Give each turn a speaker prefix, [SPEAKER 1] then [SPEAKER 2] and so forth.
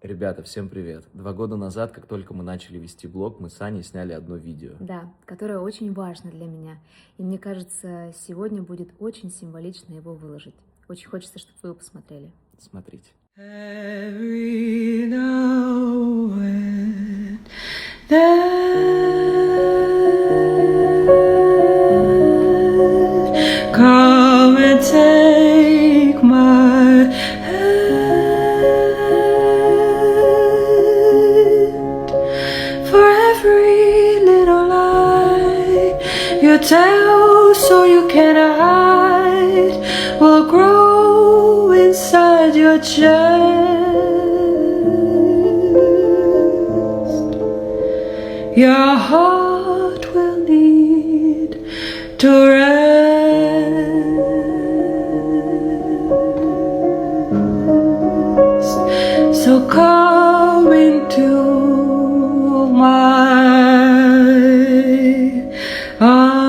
[SPEAKER 1] Ребята, всем привет! 2 года назад, как только мы начали вести блог, мы с Аней сняли одно видео.
[SPEAKER 2] Да, которое очень важно для меня. И мне кажется, сегодня будет очень символично его выложить. Очень хочется, чтобы вы его посмотрели.
[SPEAKER 1] Смотрите.
[SPEAKER 3] Every now and then, come and take my hand. For every little lie you tell so you can hide will grow inside your chest. Your heart will need to rest. So come into my arms.